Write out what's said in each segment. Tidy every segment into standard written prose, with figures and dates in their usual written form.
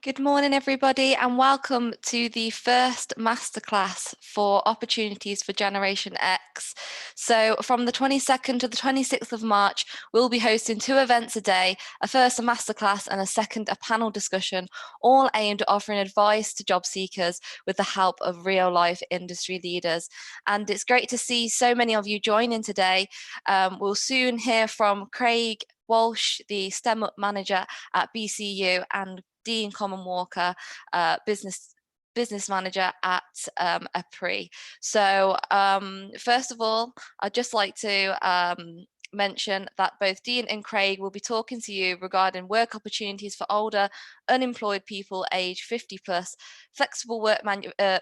Good morning, everybody, and welcome to the first Masterclass for Opportunities for Generation X. So from the 22nd to the 26th of March, we'll be hosting 2 events a day, a first a Masterclass and a second a panel discussion, all aimed at offering advice to job seekers with the help of real-life industry leaders. And it's great to see so many of you joining today. We'll soon hear from Craig Walsh, the STEM Up manager at BCU, and Dean Common Walker, business manager at Apprenticeship. So first of all, I'd just like to mention that both Dean and Craig will be talking to you regarding work opportunities for older unemployed people age 50 plus, flexible work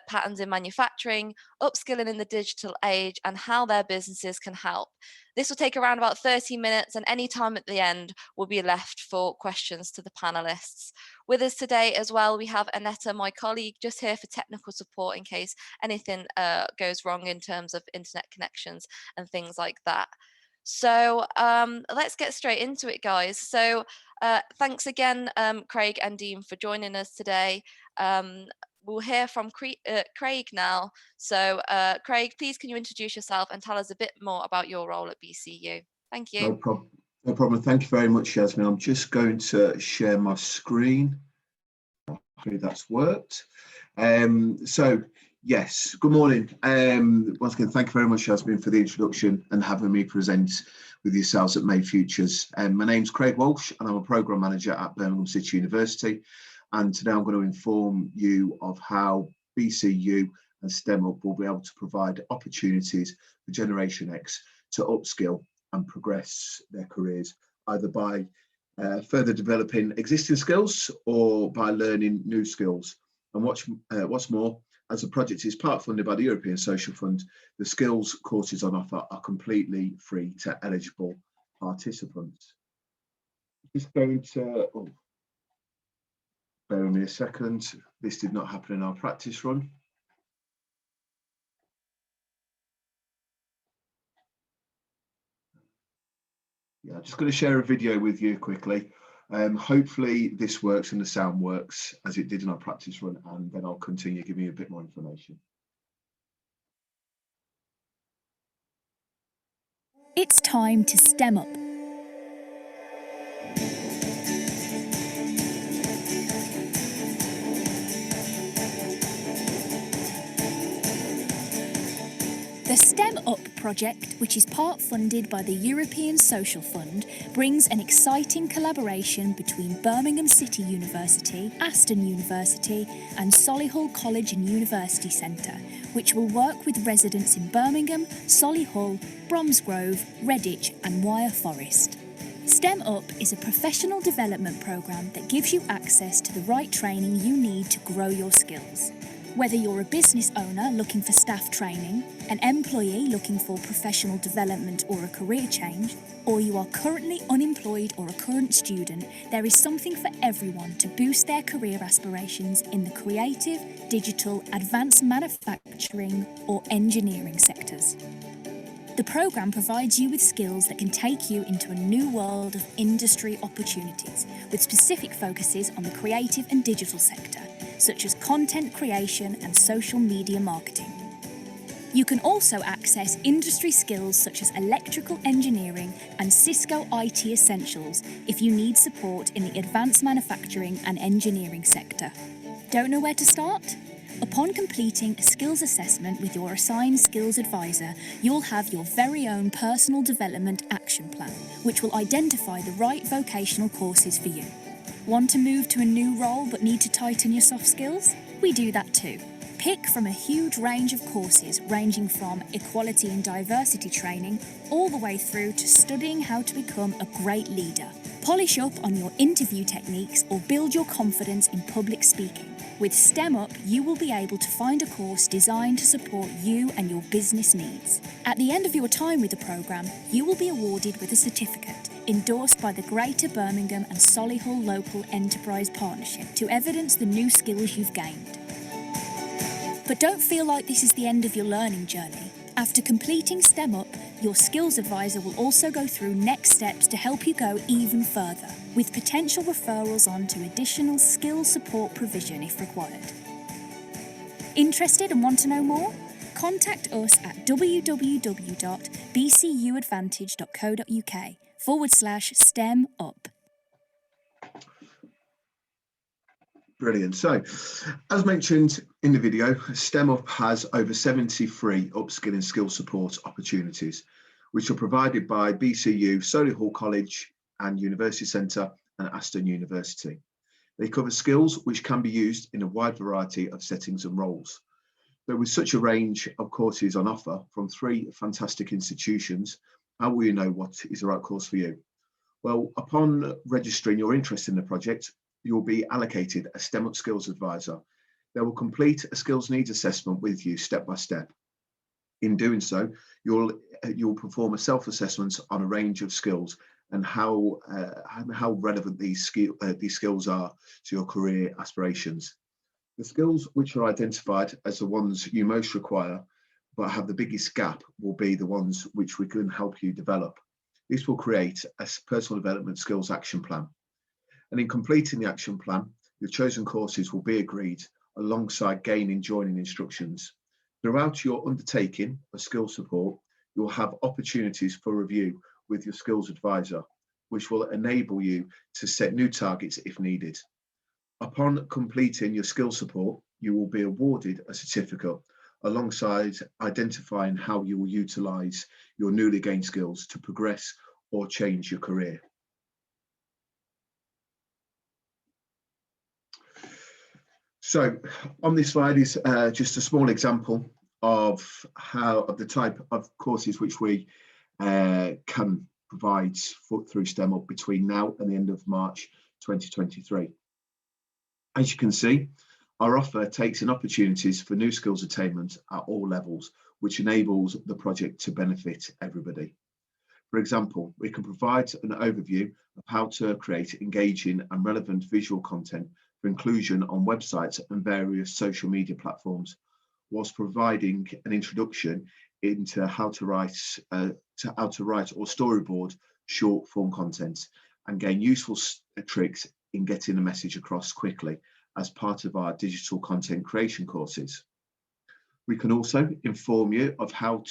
patterns in manufacturing, upskilling in the digital age, and how their businesses can help. This will take around about 30 minutes, and any time at the end will be left for questions to the panelists. With us today as well, we have Annetta, my colleague, just here for technical support in case anything goes wrong in terms of internet connections and things like that. So let's get straight into it, guys. So thanks again, Craig and Dean, for joining us today. We'll hear from Craig now. So Craig, please can you introduce yourself and tell us a bit more about your role at BCU? Thank you. No problem. Thank you very much, Yasmin. I'm just going to share my screen. Hopefully that's worked. Yes, good morning. Once again, thank you very much, Yasmin, for the introduction and having me present with yourselves at Made Futures. My name's Craig Walsh and I'm a Programme Manager at Birmingham City University. And today I'm going to inform you of how BCU and STEM Up will be able to provide opportunities for Generation X to upskill and progress their careers, either by further developing existing skills or by learning new skills. And what's more, as the project is part funded by the European Social Fund, the skills courses on offer are completely free to eligible participants. Just going to, bear with me a second. This did not happen in our practice run. Yeah, I'm just going to share a video with you quickly. Hopefully this works and the sound works as it did in our practice run, and then I'll continue giving you a bit more information. It's time to STEM up. The STEM Up project, which is part funded by the European Social Fund, brings an exciting collaboration between Birmingham City University, Aston University and Solihull College and University Centre, which will work with residents in Birmingham, Solihull, Bromsgrove, Redditch and Wyre Forest. STEM Up is a professional development programme that gives you access to the right training you need to grow your skills. Whether you're a business owner looking for staff training, an employee looking for professional development or a career change, or you are currently unemployed or a current student, there is something for everyone to boost their career aspirations in the creative, digital, advanced manufacturing or engineering sectors. The programme provides you with skills that can take you into a new world of industry opportunities, with specific focuses on the creative and digital sector, such as content creation and social media marketing. You can also access industry skills such as electrical engineering and Cisco IT Essentials if you need support in the advanced manufacturing and engineering sector. Don't know where to start? Upon completing a skills assessment with your assigned skills advisor, you'll have your very own personal development action plan, which will identify the right vocational courses for you. Want to move to a new role but need to tighten your soft skills? We do that too. Pick from a huge range of courses ranging from equality and diversity training all the way through to studying how to become a great leader. Polish up on your interview techniques or build your confidence in public speaking. With STEM Up, you will be able to find a course designed to support you and your business needs. At the end of your time with the programme, you will be awarded with a certificate endorsed by the Greater Birmingham and Solihull Local Enterprise Partnership to evidence the new skills you've gained. But don't feel like this is the end of your learning journey. After completing STEM Up, Your skills advisor will also go through next steps to help you go even further, with potential referrals on to additional skill support provision if required. Interested and want to know more? Contact us at www.bcuadvantage.co.uk/STEM up. Brilliant. So, as mentioned in the video, STEM Up has over 73 upskilling skill support opportunities, which are provided by BCU, Solihull College and University Centre and Aston University. They cover skills which can be used in a wide variety of settings and roles. But with such a range of courses on offer from 3 fantastic institutions, how will you know what is the right course for you? Well, upon registering your interest in the project, you'll be allocated a STEM Up skills advisor. They will complete a skills needs assessment with you step by step. In doing so, you'll perform a self-assessment on a range of skills and how relevant these skills are to your career aspirations. The skills which are identified as the ones you most require but have the biggest gap will be the ones which we can help you develop. This will create a personal development skills action plan. And in completing the action plan, your chosen courses will be agreed alongside joining instructions. Throughout your undertaking of skills support, you'll have opportunities for review with your skills advisor, which will enable you to set new targets if needed. Upon completing your skills support, you will be awarded a certificate alongside identifying how you will utilise your newly gained skills to progress or change your career. So on this slide is just a small example of the type of courses which we can provide through STEM Up between now and the end of March 2023. As you can see, our offer takes in opportunities for new skills attainment at all levels, which enables the project to benefit everybody. For example, we can provide an overview of how to create engaging and relevant visual content for inclusion on websites and various social media platforms, whilst providing an introduction into how to write or storyboard short form content and gain useful tricks in getting the message across quickly as part of our digital content creation courses. We can also inform you of how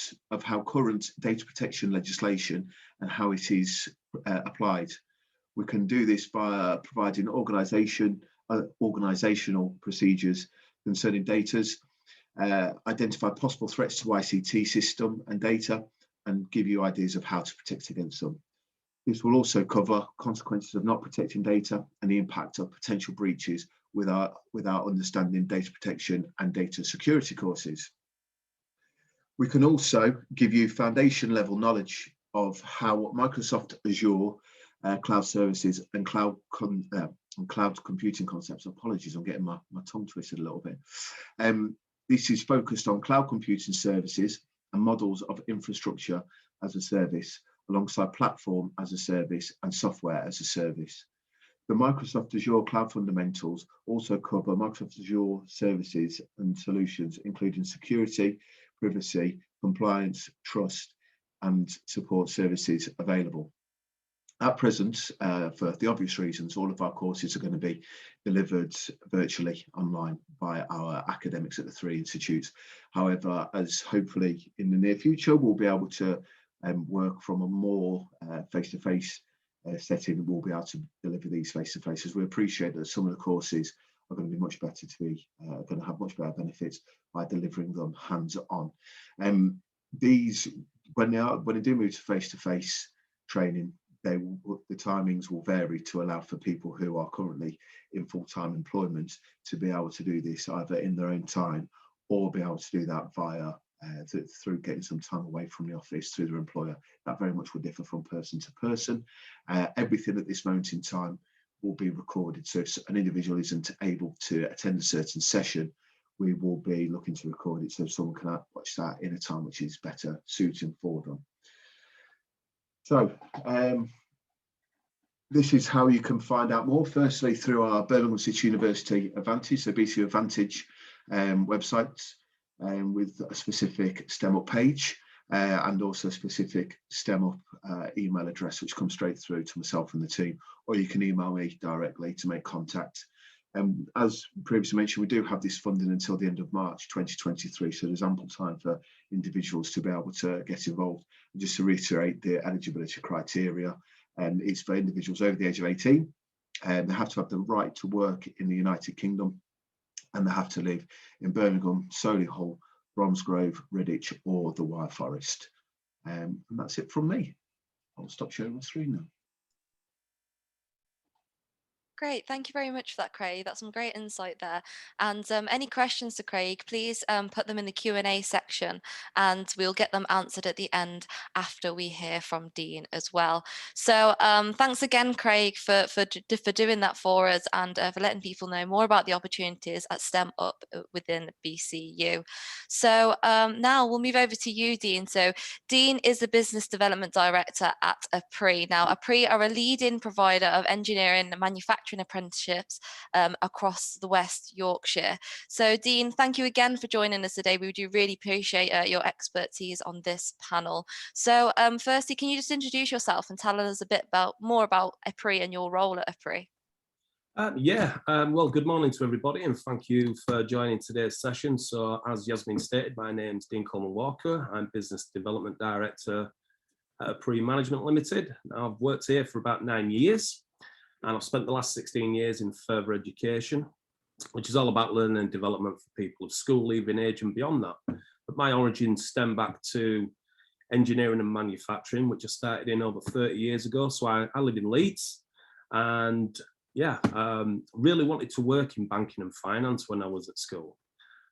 current data protection legislation and how it is applied. We can do this via providing organisational procedures concerning data, identify possible threats to ICT system and data, and give you ideas of how to protect against them. This will also cover consequences of not protecting data and the impact of potential breaches with our understanding data protection and data security courses. We can also give you foundation level knowledge of how Microsoft Azure cloud services and cloud computing concepts. Apologies, I'm getting my tongue twisted a little bit. This is focused on cloud computing services and models of infrastructure as a service, alongside platform as a service and software as a service. The Microsoft Azure Cloud Fundamentals also cover Microsoft Azure services and solutions, including security, privacy, compliance, trust, and support services available. At present, for the obvious reasons, all of our courses are going to be delivered virtually online by our academics at the 3 institutes. However, as hopefully in the near future, we'll be able to work from a more face-to-face setting, we'll be able to deliver these face-to-face, as we appreciate that some of the courses are going to be much better going to have much better benefits by delivering them hands-on. These, when they do move to face-to-face training, the timings will vary to allow for people who are currently in full-time employment to be able to do this either in their own time or be able to do that via through getting some time away from the office through their employer. That very much will differ from person to person. Everything at this moment in time will be recorded. So if an individual isn't able to attend a certain session, we will be looking to record it so someone can watch that in a time which is better suited for them. So this is how you can find out more. Firstly, through our Birmingham City University Advantage, so BCU Advantage websites with a specific STEM Up page. and also a specific STEM Up email address, which comes straight through to myself and the team, or you can email me directly to make contact. As previously mentioned, we do have this funding until the end of March 2023, so there's ample time for individuals to be able to get involved. And just to reiterate, the eligibility criteria is for individuals over the age of 18, and they have to have the right to work in the United Kingdom, and they have to live in Birmingham, Solihull, Bromsgrove, Redditch, or the Wyre Forest. And that's it from me. I'll stop sharing my screen now. Great, thank you very much for that, Craig. That's some great insight there. And any questions to Craig, please put them in the Q&A section, and we'll get them answered at the end after we hear from Dean as well. So thanks again, Craig, for doing that for us, and for letting people know more about the opportunities at STEM Up within BCU. So now we'll move over to you, Dean. So Dean is the Business Development Director at APRI. Now, APRI are a leading provider of engineering and manufacturing apprenticeships across the West Yorkshire. So Dean, thank you again for joining us today. We do really appreciate your expertise on this panel. So firstly, can you just introduce yourself and tell us a bit more about APRI and your role at APRI? Well, good morning to everybody, and thank you for joining today's session. So as Yasmin stated, my name's Dean Coleman-Walker. I'm Business Development Director at APRI Management Limited. Now, I've worked here for about 9 years, and I've spent the last 16 years in further education, which is all about learning and development for people of school leaving age and beyond that. But my origins stem back to engineering and manufacturing, which I started in over 30 years ago. So I live in Leeds, and really wanted to work in banking and finance when I was at school.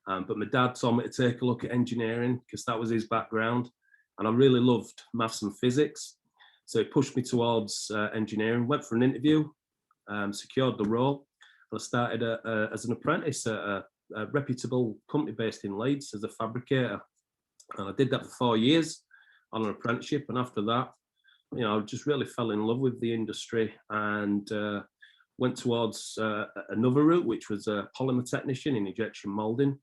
But my dad told me to take a look at engineering because that was his background, and I really loved maths and physics. So he pushed me towards engineering, went for an interview, secured the role, and I started as an apprentice at a reputable company based in Leeds as a fabricator. And I did that for 4 years on an apprenticeship, and after that, I just really fell in love with the industry and went towards another route, which was a polymer technician in injection molding.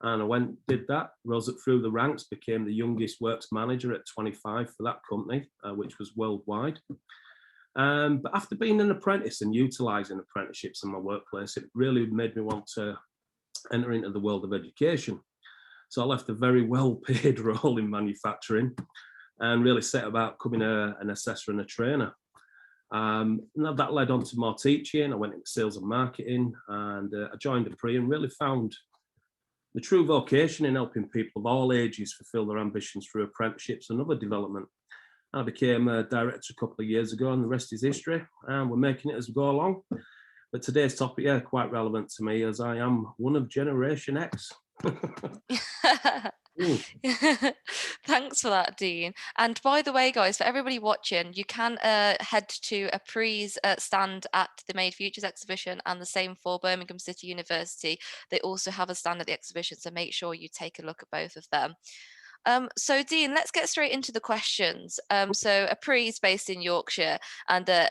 And I did that, rose up through the ranks, became the youngest works manager at 25 for that company, which was worldwide. But after being an apprentice and utilising apprenticeships in my workplace, it really made me want to enter into the world of education. So I left a very well-paid role in manufacturing and really set about becoming an assessor and a trainer. That led on to more teaching. I went into sales and marketing, and I joined APRI and really found the true vocation in helping people of all ages fulfil their ambitions through apprenticeships and other development. I became a director a couple of years ago, and the rest is history, and we're making it as we go along. But today's topic, quite relevant to me, as I am one of Generation X. Thanks for that, Dean. And by the way, guys, for everybody watching, you can head to APRI's stand at the Made Futures exhibition, and the same for Birmingham City University. They also have a stand at the exhibition, so make sure you take a look at both of them. So Dean, let's get straight into the questions. So APRI is based in Yorkshire and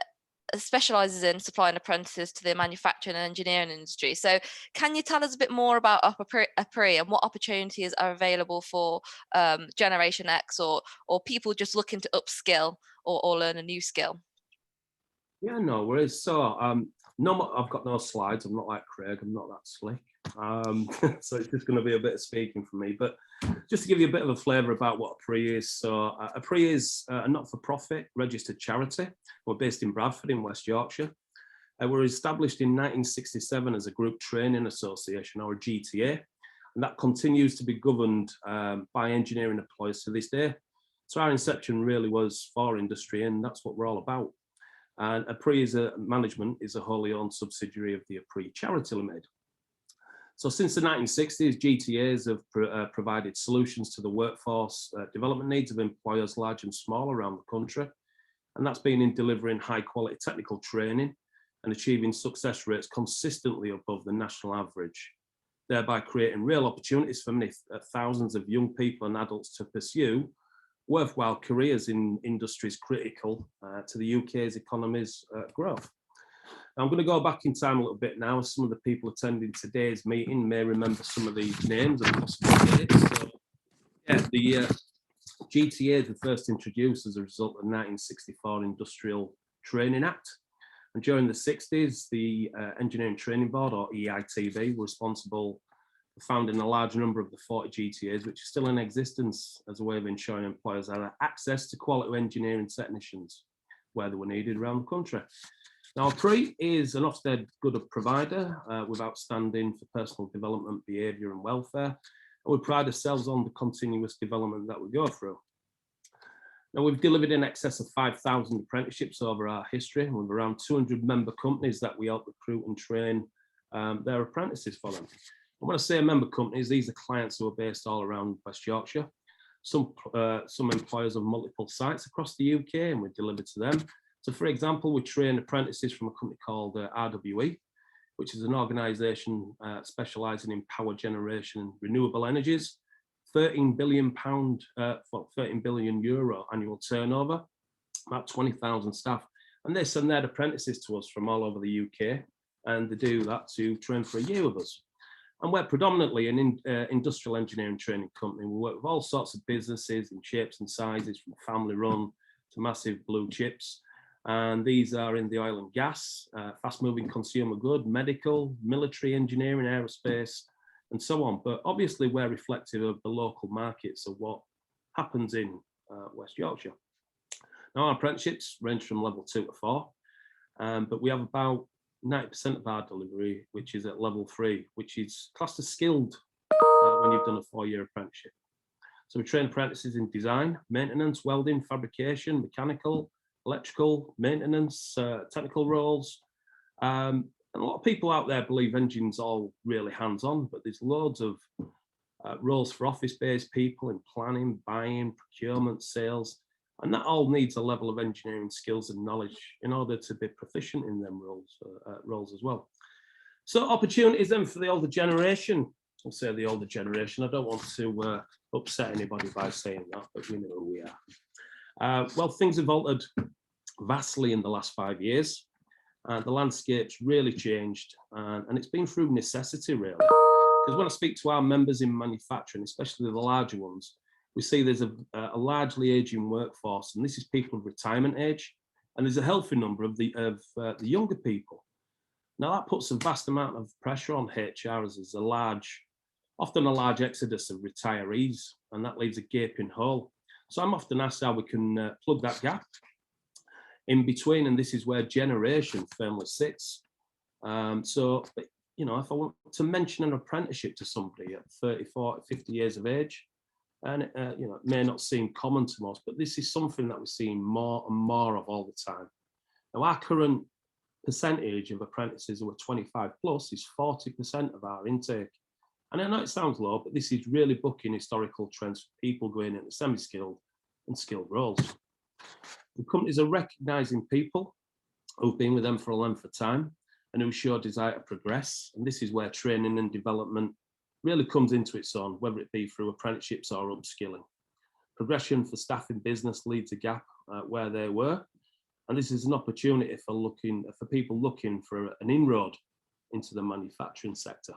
specialises in supplying apprentices to the manufacturing and engineering industry. So can you tell us a bit more about APRI and what opportunities are available for Generation X or people just looking to upskill or learn a new skill? Yeah, no worries. So I've got no slides. I'm not like Craig. I'm not that slick. So it's just going to be a bit of speaking for me. But just to give you a bit of a flavour about what APRI is. So APRI is a not-for-profit registered charity. We're based in Bradford in West Yorkshire. We're established in 1967 as a group training association, or a GTA, and that continues to be governed by engineering employers to this day. So our inception really was for industry, and that's what we're all about. And APRI management is a wholly owned subsidiary of the APRI Charity Limited. So since the 1960s, GTAs have provided solutions to the workforce development needs of employers large and small around the country. And that's been in delivering high quality technical training and achieving success rates consistently above the national average, thereby creating real opportunities for many thousands of young people and adults to pursue worthwhile careers in industries critical to the UK's economy's growth. I'm going to go back in time a little bit now, as some of the people attending today's meeting may remember some of these names and possible dates. So, yeah, GTAs were first introduced as a result of the 1964 Industrial Training Act. And during the 60s, the Engineering Training Board, or EITB, were responsible for founding a large number of the 40 GTAs, which are still in existence as a way of ensuring employers had access to quality engineering technicians where they were needed around the country. Now, APRE is an Ofsted good provider with outstanding for personal development, behaviour and welfare. And we pride ourselves on the continuous development that we go through. Now, we've delivered in excess of 5,000 apprenticeships over our history, with around 200 member companies that we help recruit and train their apprentices for them. And when I say member companies, these are clients who are based all around West Yorkshire. Some employers have multiple sites across the UK, and we deliver to them. So, for example, we train apprentices from a company called RWE, which is an organisation specialising in power generation and renewable energies. £13 billion, €13 billion annual turnover, about 20,000 staff. And they send their apprentices to us from all over the UK, and they do that to train for a year with us. And we're predominantly an industrial engineering training company. We work with all sorts of businesses in shapes and sizes, from family run to massive blue chips. And these are in the oil and gas, fast moving consumer good, medical, military engineering, aerospace, and so on. But obviously we're reflective of the local markets of what happens in West Yorkshire. Now, our apprenticeships range from level 2 to 4, but we have about 90% of our delivery, which is at level 3, which is classed as skilled when you've done a 4-year apprenticeship. So we train apprentices in design, maintenance, welding, fabrication, mechanical, electrical, maintenance, technical roles. And a lot of people out there believe engine's all really hands-on, but there's loads of roles for office-based people in planning, buying, procurement, sales, and that all needs a level of engineering skills and knowledge in order to be proficient in them roles as well. So opportunities then for the older generation. I'll say the older generation. I don't want to upset anybody by saying that, but we know who we are. Well, things have altered vastly in the last 5 years. The landscape's really changed, and it's been through necessity, really. Because when I speak to our members in manufacturing, especially the larger ones, we see there's a largely aging workforce, and this is people of retirement age, and there's a healthy number of the younger people. Now that puts a vast amount of pressure on HR, as there's often a large exodus of retirees, and that leaves a gaping hole. So I'm often asked how we can plug that gap in between, and this is where generation firmly sits. So, you know, if I want to mention an apprenticeship to somebody at 30, 40, 50 years of age, and you know, it may not seem common to most, but this is something that we're seeing more and more of all the time. Now, our current percentage of apprentices who are 25 plus is 40% of our intake. And I know it sounds low, but this is really bucking historical trends for people going into semi-skilled and skilled roles. The companies are recognising people who've been with them for a length of time and who show desire to progress. And this is where training and development really comes into its own, whether it be through apprenticeships or upskilling. Progression for staff in business leads a gap where they were. And this is an opportunity for people looking for an inroad into the manufacturing sector.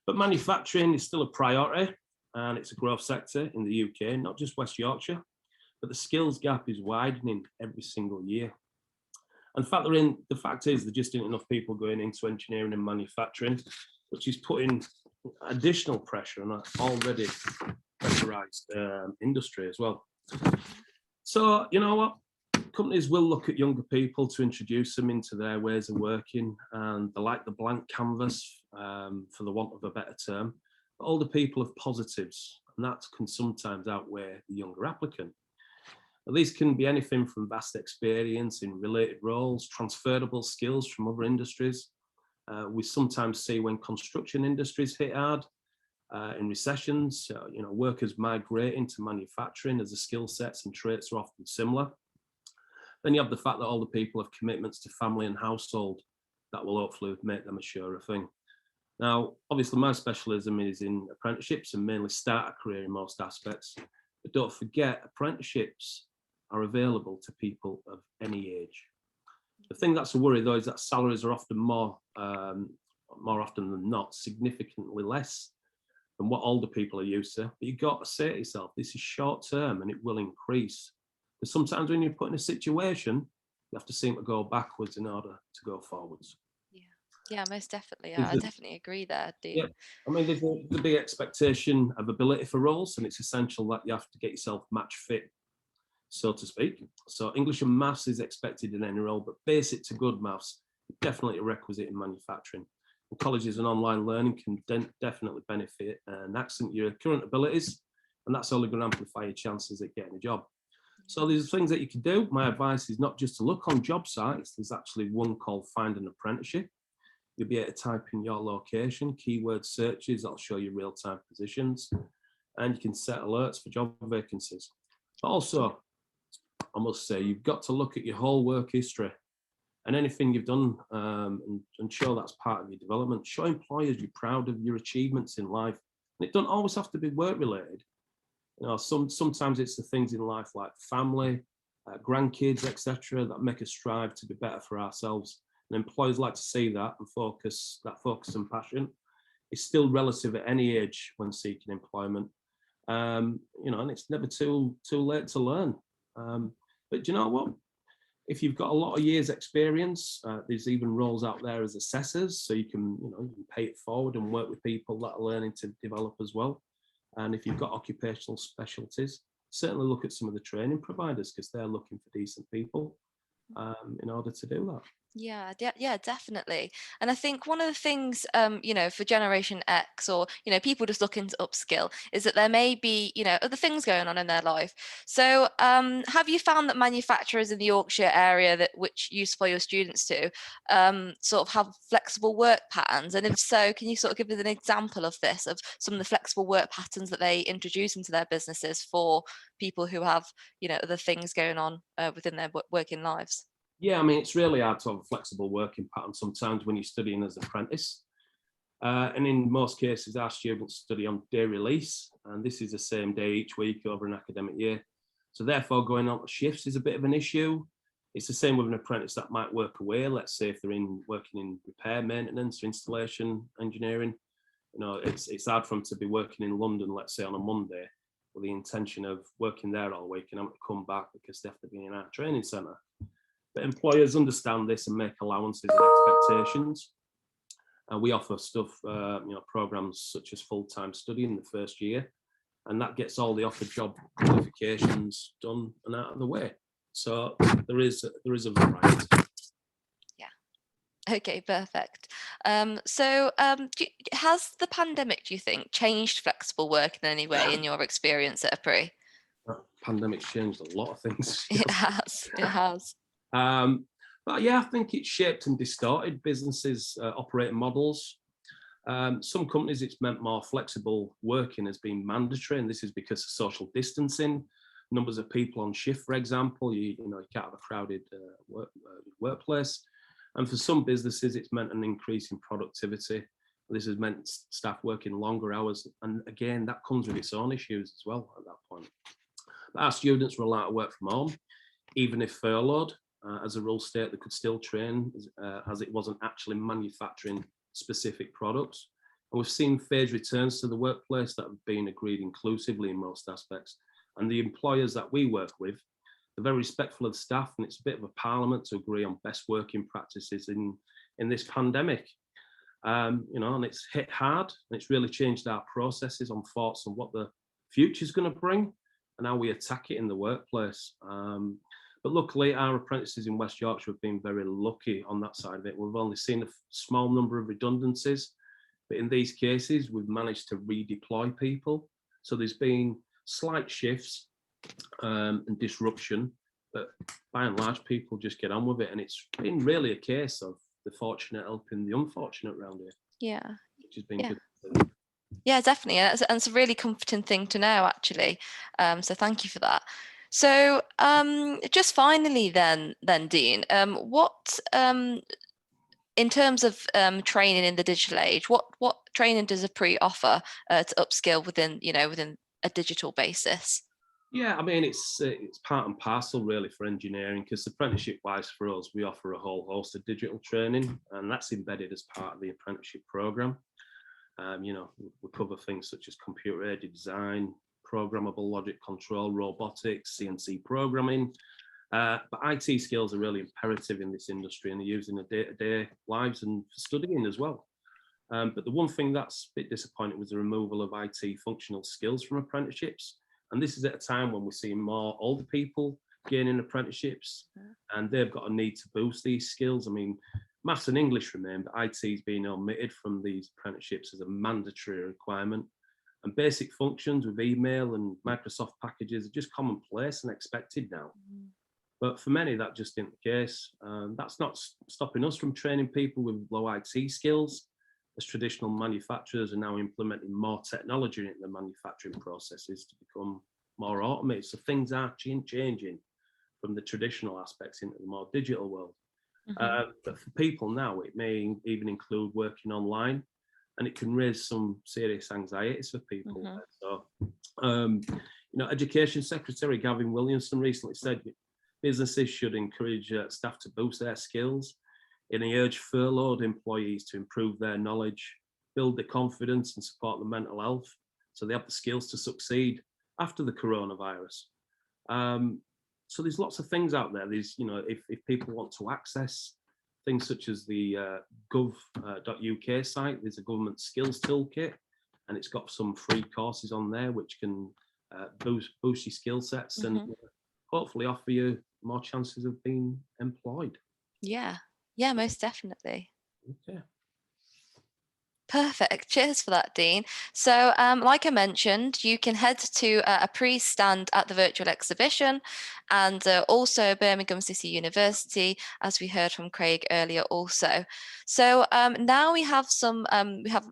But manufacturing is still a priority, and it's a growth sector in the UK, not just West Yorkshire, but the skills gap is widening every single year. And the fact is there just isn't enough people going into engineering and manufacturing, which is putting additional pressure on an already pressurised industry as well. So, you know what? Companies will look at younger people to introduce them into their ways of working, and they like the blank canvas, for the want of a better term. But older people have positives, and that can sometimes outweigh the younger applicant. Now, these can be anything from vast experience in related roles, transferable skills from other industries. We sometimes see when construction industries hit hard, in recessions, you know, workers migrate into manufacturing as the skill sets and traits are often similar. Then you have the fact that older people have commitments to family and household that will hopefully make them a surer thing. Now, obviously my specialism is in apprenticeships and mainly start a career in most aspects, but don't forget apprenticeships are available to people of any age. The thing that's a worry though is that salaries are often more often than not significantly less. than what older people are used to. But you've got to say to yourself, this is short term and it will increase. Because sometimes when you're put in a situation, you have to seem to go backwards in order to go forwards. Yeah, most definitely. I definitely agree there, Dean. Yeah, I mean, there's a big expectation of ability for roles, and it's essential that you have to get yourself match fit, so to speak. So English and maths is expected in any role, but basic to good maths is definitely a requisite in manufacturing. And colleges and online learning can definitely benefit and accent your current abilities, and that's only going to amplify your chances at getting a job. So there's things that you can do. My advice is not just to look on job sites. There's actually one called Find an Apprenticeship. You'll be able to type in your location, keyword searches, that'll show you real-time positions, and you can set alerts for job vacancies. But also, I must say, you've got to look at your whole work history and anything you've done and show that's part of your development. Show employers you're proud of your achievements in life. And it doesn't always have to be work-related. You know, sometimes it's the things in life like family, grandkids, etc., that make us strive to be better for ourselves. And employers like to see that and focus and passion is still relative at any age when seeking employment. You know, and it's never too late to learn. But do you know what? If you've got a lot of years experience, there's even roles out there as assessors, so you can pay it forward and work with people that are learning to develop as well. And if you've got occupational specialties, certainly look at some of the training providers because they're looking for decent people in order to do that. Yeah, definitely. And I think one of the things, for Generation X or, people just looking to upskill is that there may be, other things going on in their life. So have you found that manufacturers in the Yorkshire area which you supply your students to sort of have flexible work patterns? And if so, can you sort of give us an example of this, of some of the flexible work patterns that they introduce into their businesses for people who have, other things going on within their working lives? Yeah, I mean, it's really hard to have a flexible working pattern sometimes when you're studying as an apprentice. And in most cases, our students study on day release, and this is the same day each week over an academic year. So therefore, going on to shifts is a bit of an issue. It's the same with an apprentice that might work away. Let's say if they're working in repair, maintenance, or installation engineering. It's hard for them to be working in London, let's say on a Monday, with the intention of working there all week and having to come back because they have to be in our training centre. But employers understand this and make allowances and expectations. And we offer stuff, programs such as full-time study in the first year, and that gets all the offered job qualifications done and out of the way. So there is a variety. Yeah. Okay, perfect. So has the pandemic, do you think, changed flexible work in any way in your experience at Appre? Pandemic's changed a lot of things. It has. But yeah, I think it's shaped and distorted businesses' operating models. Some companies, it's meant more flexible working has been mandatory, and this is because of social distancing, numbers of people on shift, for example. You can't have a crowded workplace. And for some businesses, it's meant an increase in productivity. This has meant staff working longer hours, and again, that comes with its own issues as well at that point. But our students were allowed to work from home, even if furloughed. As a rule state, they could still train as it wasn't actually manufacturing specific products. And we've seen phased returns to the workplace that have been agreed inclusively in most aspects. And the employers that we work with, they're very respectful of the staff, and it's a bit of a parliament to agree on best working practices in this pandemic. And it's hit hard, and it's really changed our processes on thoughts on what the future's going to bring and how we attack it in the workplace. But luckily, our apprentices in West Yorkshire have been very lucky on that side of it. We've only seen a small number of redundancies, but in these cases, we've managed to redeploy people. So there's been slight shifts and disruption, but by and large, people just get on with it. And it's been really a case of the fortunate helping the unfortunate around here. Yeah. Which has been good. Yeah, definitely. And it's a really comforting thing to know, actually. So thank you for that. So just finally then Dean, what in terms of training in the digital age, what training does Appre offer to upskill within a digital basis? Yeah, I mean, it's part and parcel really for engineering, because apprenticeship wise for us, we offer a whole host of digital training, and that's embedded as part of the apprenticeship program. You know, we cover things such as computer-aided design, programmable logic control, robotics, CNC programming. But IT skills are really imperative in this industry, and they're used in their day-to-day lives and for studying as well. But the one thing that's a bit disappointing was the removal of IT functional skills from apprenticeships. And this is at a time when we're seeing more older people gaining apprenticeships, and they've got a need to boost these skills. I mean, maths and English remain, but IT is being omitted from these apprenticeships as a mandatory requirement. And basic functions with email and Microsoft packages are just commonplace and expected now. But for many, that just isn't the case. That's not stopping us from training people with low IT skills, as traditional manufacturers are now implementing more technology into the manufacturing processes to become more automated. So things are changing from the traditional aspects into the more digital world. But for people now, it may even include working online, and it can raise some serious anxieties for people. So, you know, Education Secretary Gavin Williamson recently said businesses should encourage staff to boost their skills, and he urged furloughed employees to improve their knowledge, build their confidence and support their mental health so they have the skills to succeed after the coronavirus. So there's lots of things out there. There's, you know, if people want to access things such as the gov.uk site, there's a government skills toolkit, and it's got some free courses on there which can boost your skill sets and hopefully offer you more chances of being employed. Yeah, most definitely. Okay. Perfect. Cheers for that, Dean. So like I mentioned, you can head to a pre-stand at the virtual exhibition, and also Birmingham City University, as we heard from Craig earlier also. So now we have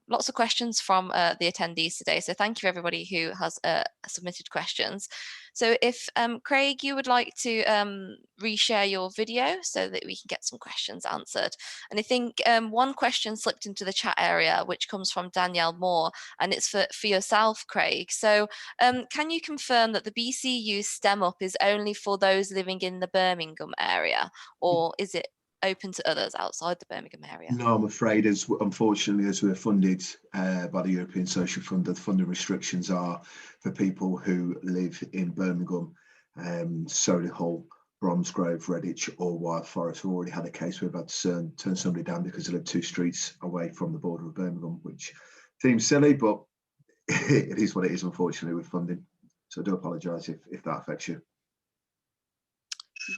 lots of questions from the attendees today. So thank you everybody who has submitted questions. So if Craig, you would like to reshare your video so that we can get some questions answered. And I think one question slipped into the chat area, which comes from Danielle Moore, and it's for yourself, Craig. So can you confirm that the BCU STEM Up is only for those living in the Birmingham area, or is it open to others outside the Birmingham area? No, I'm afraid, unfortunately, as we're funded by the European Social Fund, the funding restrictions are for people who live in Birmingham, Solihull, Bromsgrove, Redditch or Wild Forest. We've already had a case where we've had to turn somebody down because they live 2 streets away from the border of Birmingham, which seems silly, but it is what it is, unfortunately, with funding. So I do apologise if that affects you.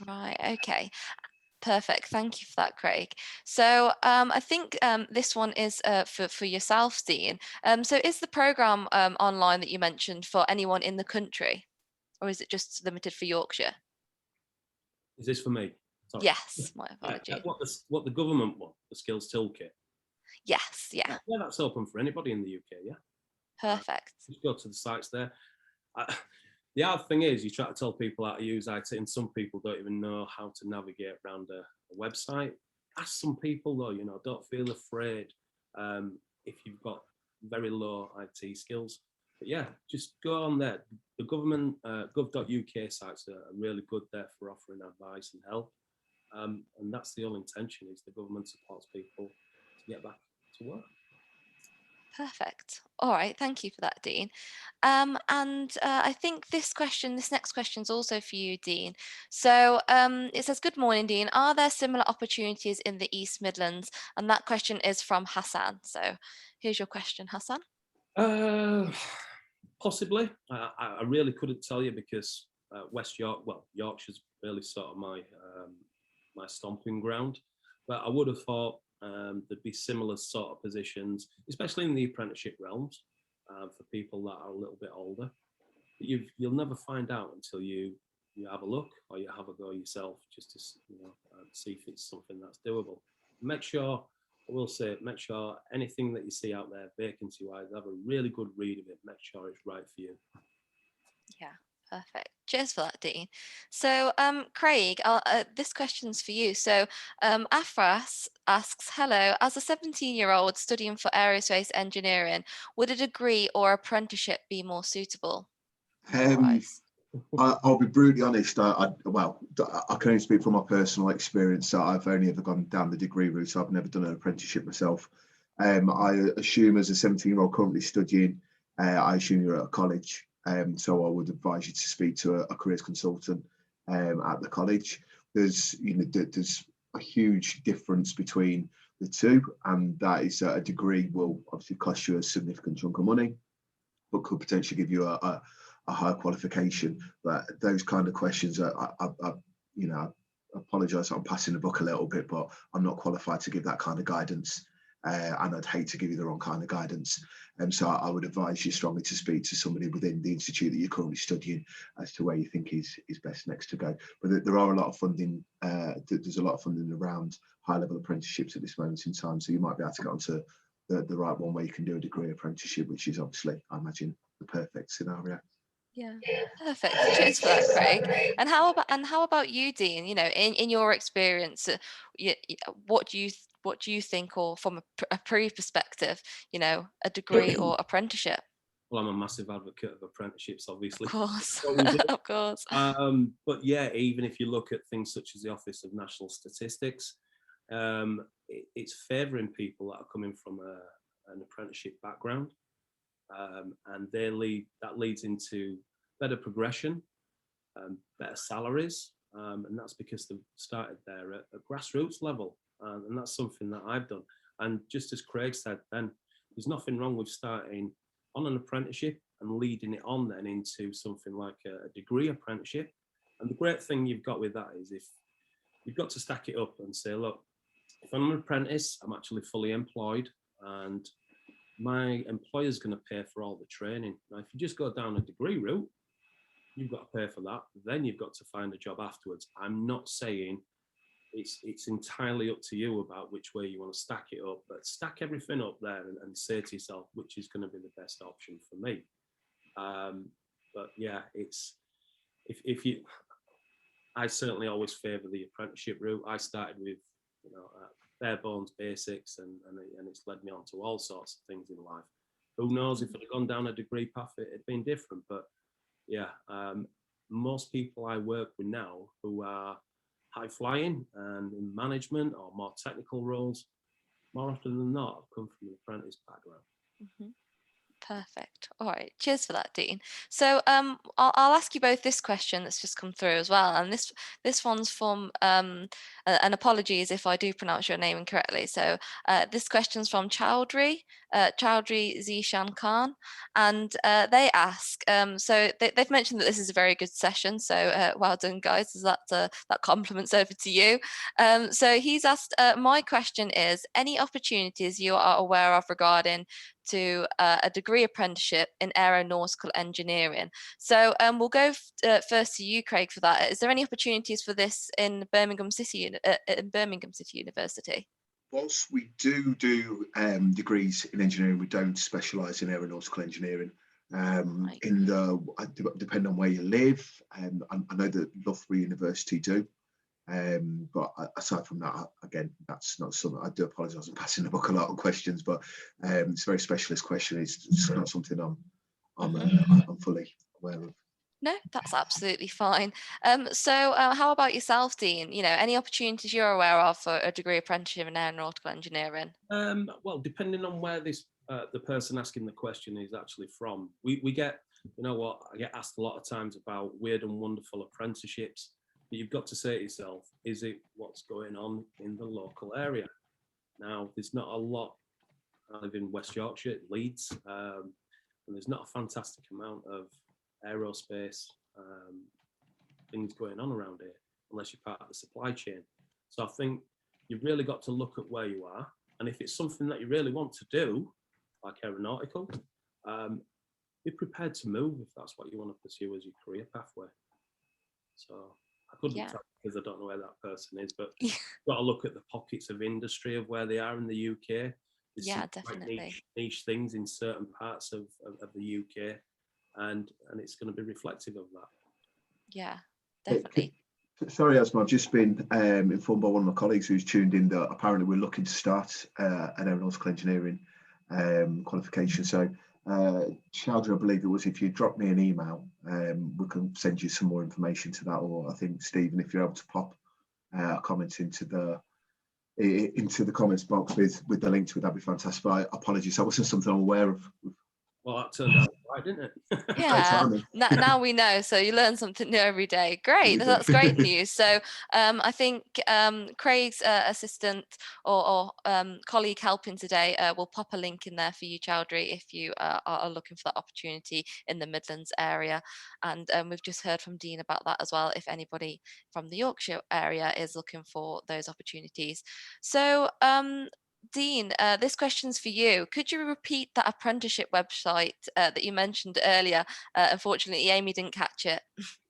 Right, okay. Perfect. Thank you for that, Craig. So I think this one is for yourself, Dean. So is the programme online that you mentioned for anyone in the country, or is it just limited for Yorkshire? Is this for me? Sorry. Yes, my apology. What the government want, the skills toolkit? Yes, yeah. Yeah, that's open for anybody in the UK, yeah. Perfect. Just go to the sites there. The hard thing is you try to tell people how to use IT, and some people don't even know how to navigate around a website. Ask some people though, you know, don't feel afraid if you've got very low IT skills. But yeah, just go on there. The government gov.uk sites are really good there for offering advice and help. And that's the whole intention, is the government supports people to get back to work. Perfect. All right, thank you for that, Dean. And I think this next question is also for you, Dean. So it says, good morning, Dean. Are there similar opportunities in the East Midlands? And that question is from Hassan. So here's your question, Hassan. Possibly. I really couldn't tell you because Yorkshire's really sort of my stomping ground. But I would have thought there'd be similar sort of positions, especially in the apprenticeship realms, for people that are a little bit older. But you'll never find out until you have a look or you have a go yourself, just to see if it's something that's doable. Make sure anything that you see out there vacancy-wise, have a really good read of it. Make sure it's right for you. Yeah. Perfect. Cheers for that, Dean. So, Craig, this question's for you. So, Afras asks, hello, as a 17-year-old studying for aerospace engineering, would a degree or apprenticeship be more suitable? I'll be brutally honest. I can only speak from my personal experience. I've only ever gone down the degree route. So I've never done an apprenticeship myself. I assume as a 17-year-old currently studying, I assume you're at a college, so I would advise you to speak to a careers consultant at the college. There's a huge difference between the two, and that is that a degree will obviously cost you a significant chunk of money, but could potentially give you a higher qualification. But those kind of questions are I apologise, I'm passing the buck a little bit, but I'm not qualified to give that kind of guidance, and I'd hate to give you the wrong kind of guidance. So I would advise you strongly to speak to somebody within the institute that you're currently studying as to where you think is best next to go. But there are a lot of funding, there's a lot of funding around high-level apprenticeships at this moment in time, so you might be able to get onto the right one where you can do a degree apprenticeship, which is obviously, I imagine, the perfect scenario. Yeah, perfect. Cheers for that, Craig. And how about you, Dean? In your experience, what do you think, or from a pre perspective, a degree or apprenticeship? Well, I'm a massive advocate of apprenticeships, obviously. Of course, of course. But yeah, even if you look at things such as the Office of National Statistics, it's favouring people that are coming from an apprenticeship background. And that leads into better progression, better salaries, and that's because they've started there at a grassroots level, and that's something that I've done. And just as Craig said then, there's nothing wrong with starting on an apprenticeship and leading it on then into something like a degree apprenticeship. And the great thing you've got with that is if you've got to stack it up and say, look, if I'm an apprentice, I'm actually fully employed, and my employer's going to pay for all the training. Now, if you just go down a degree route, you've got to pay for that. Then you've got to find a job afterwards. I'm not saying it's entirely up to you about which way you want to stack it up, but stack everything up there and say to yourself, which is going to be the best option for me. But yeah, I certainly always favour the apprenticeship route. I started with, bare bones basics, and it's led me on to all sorts of things in life. Who knows, if I'd have gone down a degree path, it'd been different. But yeah, most people I work with now who are high flying and in management or more technical roles, more often than not, have come from an apprentice background. Mm-hmm. Perfect. All right. Cheers for that, Dean. So I'll ask you both this question that's just come through as well. And this one's from, and apologies if I do pronounce your name incorrectly. So this question's from Chowdhury Zishan Khan. And they ask, so they've mentioned that this is a very good session. So well done, guys. That compliments over to you. So he's asked, my question is, any opportunities you are aware of regarding to a degree apprenticeship in aeronautical engineering? So we'll go first to you, Craig, for that. Is there any opportunities for this in Birmingham City University? Whilst we do degrees in engineering, we don't specialise in aeronautical engineering. Right. Depending on where you live, I know that Loughborough University do. But aside from that, again, that's not something. I do apologise, I'm passing the buck a lot of questions, but it's a very specialist question. It's not something I'm fully aware of. No, that's absolutely fine. So how about yourself, Dean? Any opportunities you're aware of for a degree apprenticeship in aeronautical engineering? Well, depending on where the person asking the question is actually from, we get, I get asked a lot of times about weird and wonderful apprenticeships. But you've got to say to yourself, is it what's going on in the local area? Now, there's not a lot. I live in West Yorkshire, Leeds, and there's not a fantastic amount of aerospace things going on around here, unless you're part of the supply chain. So I think you've really got to look at where you are. And if it's something that you really want to do, like aeronautical, be prepared to move if that's what you want to pursue as your career pathway. So I couldn't tell because I don't know where that person is, but you've got to look at the pockets of industry of where they are in the UK. There's definitely niche things in certain parts of the UK, and it's going to be reflective of that. Yeah, definitely. Sorry, Asma, I've just been informed by one of my colleagues who's tuned in that apparently we're looking to start an aeronautical engineering qualification. So Chowdhury, I believe it was, if you drop me an email, we can send you some more information to that. Or I think, Stephen, if you're able to pop a comment into the into the comments box with the link to it, that'd be fantastic. But apologies, that wasn't something I'm aware of. Well, that turned out right, didn't it? Yeah, now we know. So you learn something new every day. Great, that's great news. So I think Craig's assistant or colleague helping today will pop a link in there for you, Chowdhury, if you are looking for that opportunity in the Midlands area. And we've just heard from Dean about that as well, if anybody from the Yorkshire area is looking for those opportunities. So Dean, this question's for you. Could you repeat that apprenticeship website that you mentioned earlier? Unfortunately, Amy didn't catch it.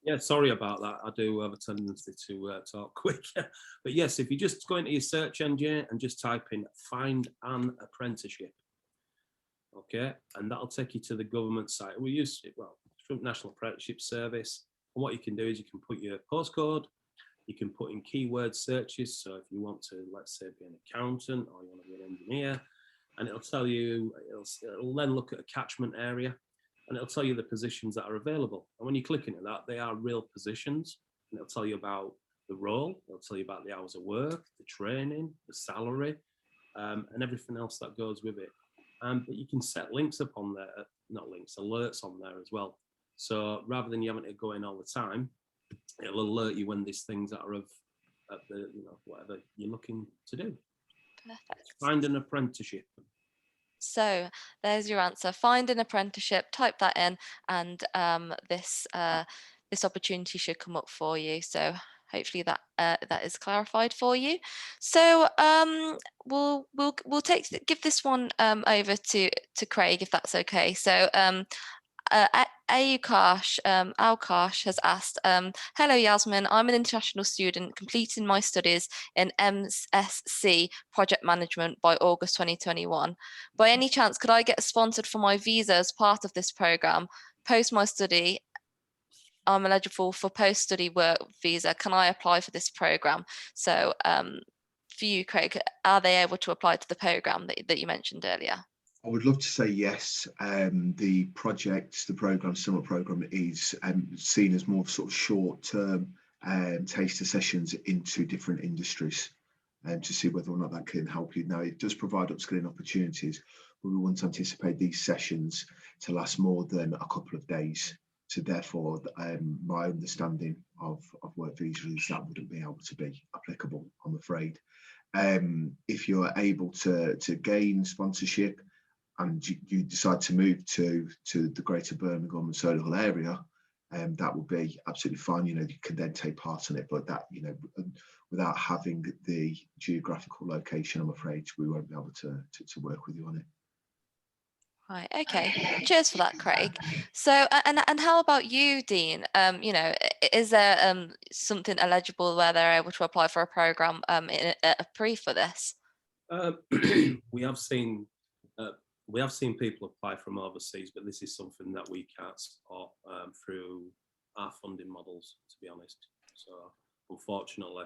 Yeah, sorry about that. I do have a tendency to talk quick. But yes, if you just go into your search engine and just type in "find an apprenticeship," okay, and that'll take you to the government site. We use it, well, from National Apprenticeship Service. And what you can do is you can put your postcode. You can put in keyword searches. So if you want to, let's say, be an accountant or you want to be an engineer, and it'll tell you, it'll then look at a catchment area and it'll tell you the positions that are available. And when you click into that, they are real positions, and it'll tell you about the role, it'll tell you about the hours of work, the training, the salary, and everything else that goes with it. But you can set links up on there, not links, alerts on there as well. So rather than you having to go in all the time, it'll alert you when there's things that are of the, whatever you're looking to do. Perfect. Find an apprenticeship. So there's your answer. Find an apprenticeship. Type that in, and this opportunity should come up for you. So hopefully that is clarified for you. So we'll give this one over to Craig, if that's okay. So Aukash has asked, hello Yasmin, I'm an international student completing my studies in MSc Project Management by August 2021. By any chance, could I get sponsored for my visa as part of this program? Post my study, I'm eligible for post-study work visa. Can I apply for this program? So for you, Craig, are they able to apply to the program that you mentioned earlier? I would love to say yes. The summer program is seen as more sort of short-term taster sessions into different industries to see whether or not that can help you. Now, it does provide upskilling opportunities, but we wouldn't anticipate these sessions to last more than a couple of days. So therefore, my understanding of work visas is that wouldn't be able to be applicable, I'm afraid. If you're able to gain sponsorship, and you decide to move to the Greater Birmingham and Solihull area, that would be absolutely fine. You can then take part in it, but that, without having the geographical location, I'm afraid we won't be able to work with you on it. Right. Okay. Cheers for that, Craig. So, and how about you, Dean? Is there something eligible where they're able to apply for a program in a pre for this? We have seen people apply from overseas, but this is something that we can't support through our funding models, to be honest. So unfortunately,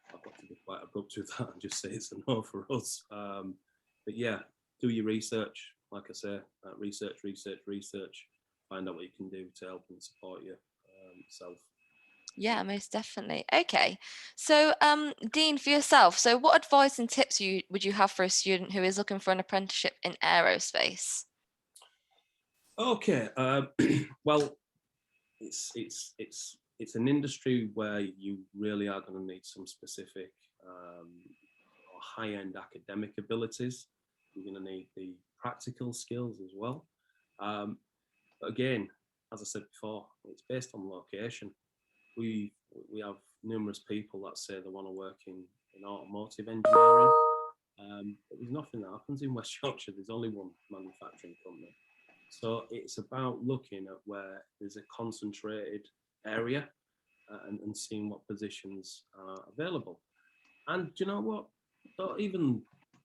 I've got to be quite abrupt with that and just say it's a no for us. But yeah, do your research. Like I say, research. Find out what you can do to help and support yourself. Yeah, most definitely. Okay. So, Dean, for yourself, so what advice and tips would you have for a student who is looking for an apprenticeship in aerospace? Okay. Well, it's an industry where you really are going to need some specific or high-end academic abilities. You're going to need the practical skills as well. But again, as I said before, it's based on location. We have numerous people that say they want to work in automotive engineering. But there's nothing that happens in West Yorkshire. There's only one manufacturing company. So it's about looking at where there's a concentrated area and seeing what positions are available. And do you know what? Don't even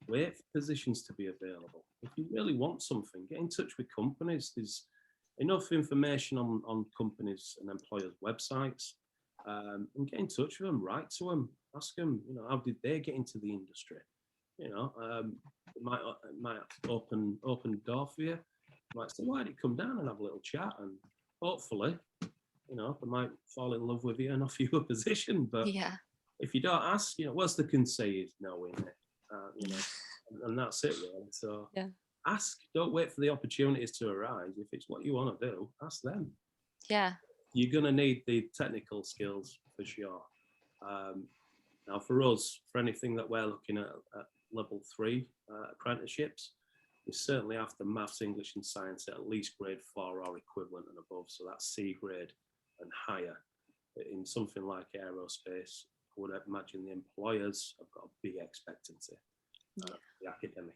wait for positions to be available. If you really want something, get in touch with companies. There's enough information on companies and employers' websites, and get in touch with them, write to them, ask them, how did they get into the industry? It might open the door for you. Might say, why did you come down and have a little chat? And hopefully, they might fall in love with you and offer you a position. But yeah, if you don't ask, worst they can say is no, isn't it? And that's it, really. So Yeah. ask, don't wait for the opportunities to arise. If it's what you want to do, ask them. Yeah. You're going to need the technical skills for sure. Now, for us, for anything that we're looking at level 3 apprenticeships, we certainly have the maths, English and science at least grade 4 or equivalent and above. So that's C grade and higher. In something like aerospace, I would imagine the employers have got a big expectancy of the academic.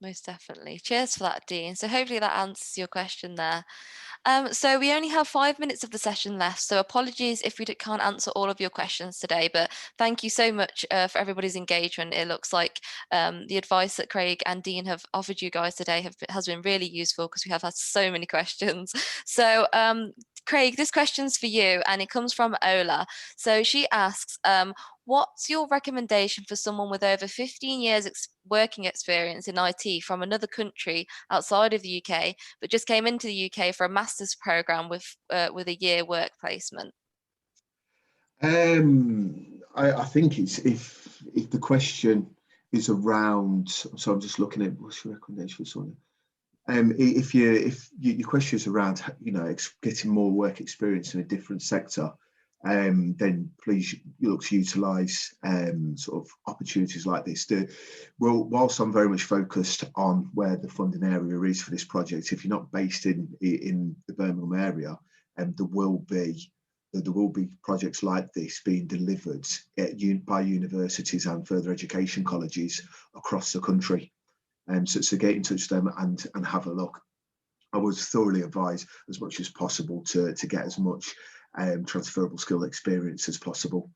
Most definitely. Cheers for that, Dean. So hopefully that answers your question there. So we only have 5 minutes of the session left, so apologies if we can't answer all of your questions today, but thank you so much for everybody's engagement. It looks like the advice that Craig and Dean have offered you guys today has been really useful, because we have had so many questions. So Craig, this question's for you, and it comes from Ola. So she asks, what's your recommendation for someone with over 15 years working experience in IT from another country outside of the UK, but just came into the UK for a master's program with a year work placement? I think it's if the question is around, so I'm just looking at what's your recommendation for someone. If your question is around, getting more work experience in a different sector, then please look to utilise sort of opportunities like this. Whilst I'm very much focused on where the funding area is for this project, if you're not based in the Birmingham area, there will be projects like this being delivered by universities and further education colleges across the country. So get in touch with them and have a look. I would thoroughly advise as much as possible to get as much transferable skill experience as possible.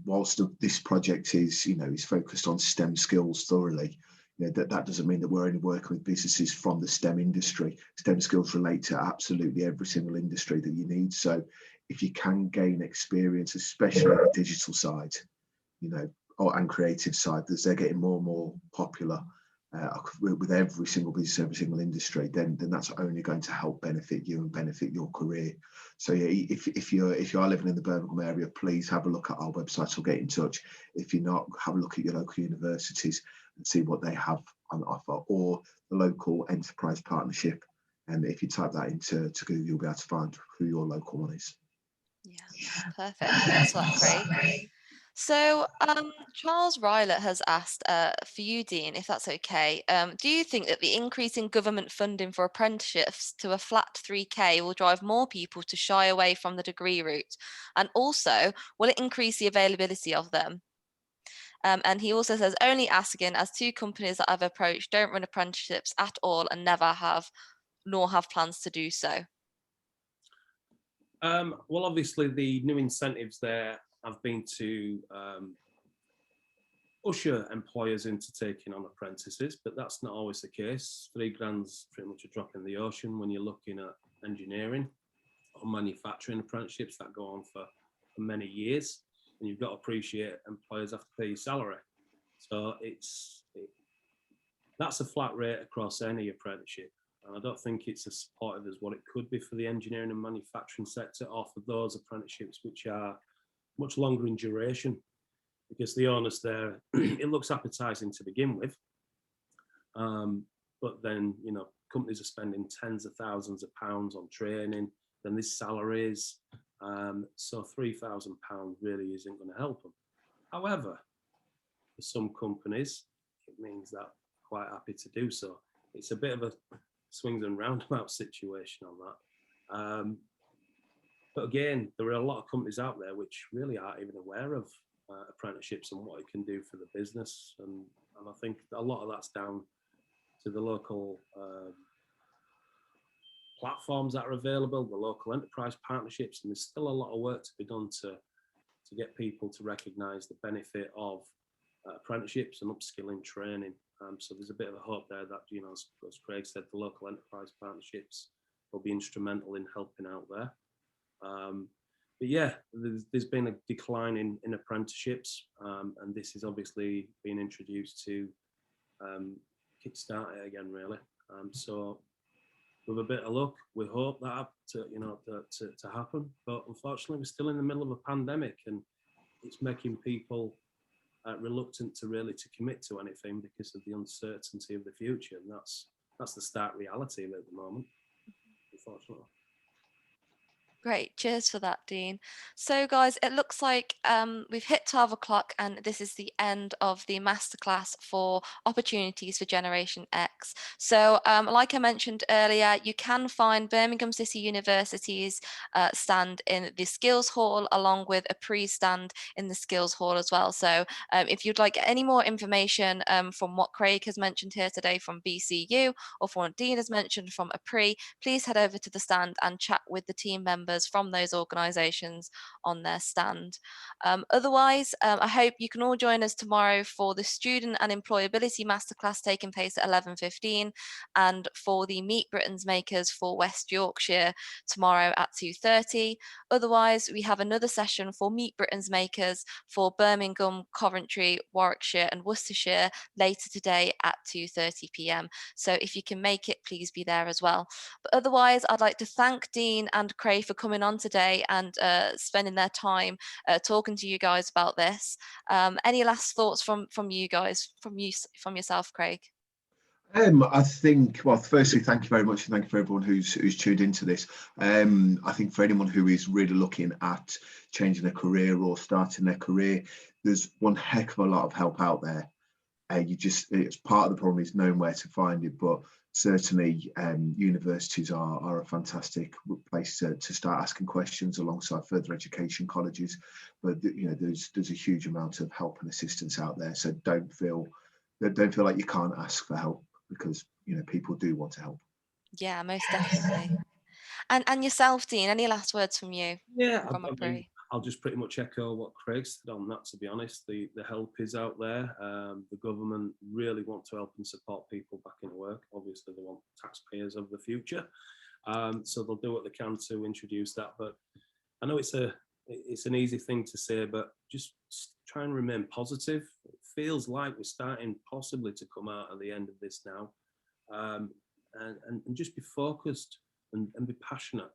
Whilst this project is focused on STEM skills thoroughly, that doesn't mean that we're only working with businesses from the STEM industry. STEM skills relate to absolutely every single industry that you need. So if you can gain experience, especially on the digital side, and creative side, as they're getting more and more popular with every single business, every single industry, then that's only going to help benefit you and benefit your career. So yeah, if you are living in the Birmingham area, please have a look at our website or get in touch. If you're not, have a look at your local universities and see what they have on offer, or the local enterprise partnership. And if you type that into Google, you'll be able to find who your local one is. Yeah, perfect. Thanks for that, Craig. So Charles Ryler has asked for you, Dean, if that's okay. Do you think that the increase in government funding for apprenticeships to a flat 3K will drive more people to shy away from the degree route? And also, will it increase the availability of them? And he also says, only asking, as 2 companies that I've approached don't run apprenticeships at all and never have, nor have plans to do so. Well, obviously the new incentives there have been to usher employers into taking on apprentices, but that's not always the case. £3,000's pretty much a drop in the ocean when you're looking at engineering or manufacturing apprenticeships that go on for many years, and you've got to appreciate employers have to pay your salary. So that's a flat rate across any apprenticeship. And I don't think it's as supportive as what it could be for the engineering and manufacturing sector, or for those apprenticeships which are much longer in duration, because the onus there, it looks appetizing to begin with. But then, companies are spending tens of thousands of pounds on training, then there's salaries. So £3,000 really isn't going to help them. However, for some companies, it means that quite happy to do so. It's a bit of a swings and roundabout situation on that. But again, there are a lot of companies out there which really aren't even aware of apprenticeships and what it can do for the business. And I think a lot of that's down to the local platforms that are available, the local enterprise partnerships, and there's still a lot of work to be done to get people to recognise the benefit of apprenticeships and upskilling training. So there's a bit of a hope there that, as Craig said, the local enterprise partnerships will be instrumental in helping out there. But yeah, there's been a decline in apprenticeships, and this is obviously being introduced to kickstart it again, really. So with a bit of luck, we hope that to happen. But unfortunately, we're still in the middle of a pandemic, and it's making people reluctant to commit to anything because of the uncertainty of the future, and that's the stark reality of it at the moment, unfortunately. Great, cheers for that, Dean. So guys, it looks like we've hit 12 o'clock and this is the end of the masterclass for opportunities for Generation X. So like I mentioned earlier, you can find Birmingham City University's stand in the Skills Hall along with a pre-stand in the Skills Hall as well. So if you'd like any more information from what Craig has mentioned here today from BCU or from what Dean has mentioned from APRE, please head over to the stand and chat with the team members from those organisations on their stand. Otherwise, I hope you can all join us tomorrow for the Student and Employability Masterclass taking place at 11:15 and for the Meet Britain's Makers for West Yorkshire tomorrow at 2:30. Otherwise, we have another session for Meet Britain's Makers for Birmingham, Coventry, Warwickshire and Worcestershire later today at 2:30 p.m. So if you can make it, please be there as well. But otherwise, I'd like to thank Dean and Craig for coming on today and spending their time talking to you guys about this. Any last thoughts from you guys, from yourself, Craig? I think, well, firstly, thank you very much, and thank you for everyone who's tuned into this. I think for anyone who is really looking at changing their career or starting their career, there's one heck of a lot of help out there. It's part of the problem is knowing where to find it, but certainly universities are a fantastic place to start asking questions alongside further education colleges. But there's a huge amount of help and assistance out there, so don't feel like you can't ask for help, because people do want to help. Yeah, most definitely. And yourself, Dean, any last words from you? Yeah, From I APRE? mean, I'll just pretty much echo what Craig said on that, to be honest. The help is out there. The government really want to help and support people back in work. Obviously, they want taxpayers of the future. So they'll do what they can to introduce that. But I know it's an easy thing to say, but just try and remain positive. It feels like we're starting possibly to come out at the end of this now. And just be focused and be passionate.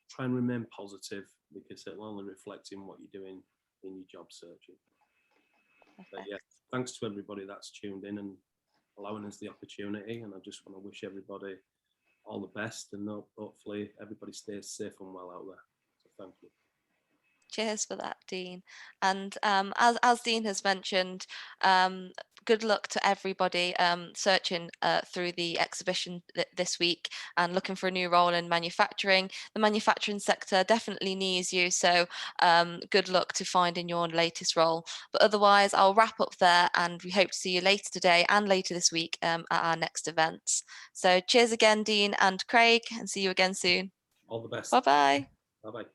Try and remain positive, because it'll only reflect in what you're doing in your job searching. But yeah, thanks to everybody that's tuned in and allowing us the opportunity, and I just want to wish everybody all the best, and hopefully everybody stays safe and well out there. So thank you. Cheers for that, Dean. And as Dean has mentioned, good luck to everybody searching through the exhibition this week and looking for a new role in manufacturing. The manufacturing sector definitely needs you, so good luck to finding your latest role. But otherwise, I'll wrap up there, and we hope to see you later today and later this week at our next events. So cheers again, Dean and Craig, and see you again soon. All the best. Bye-bye. Bye-bye.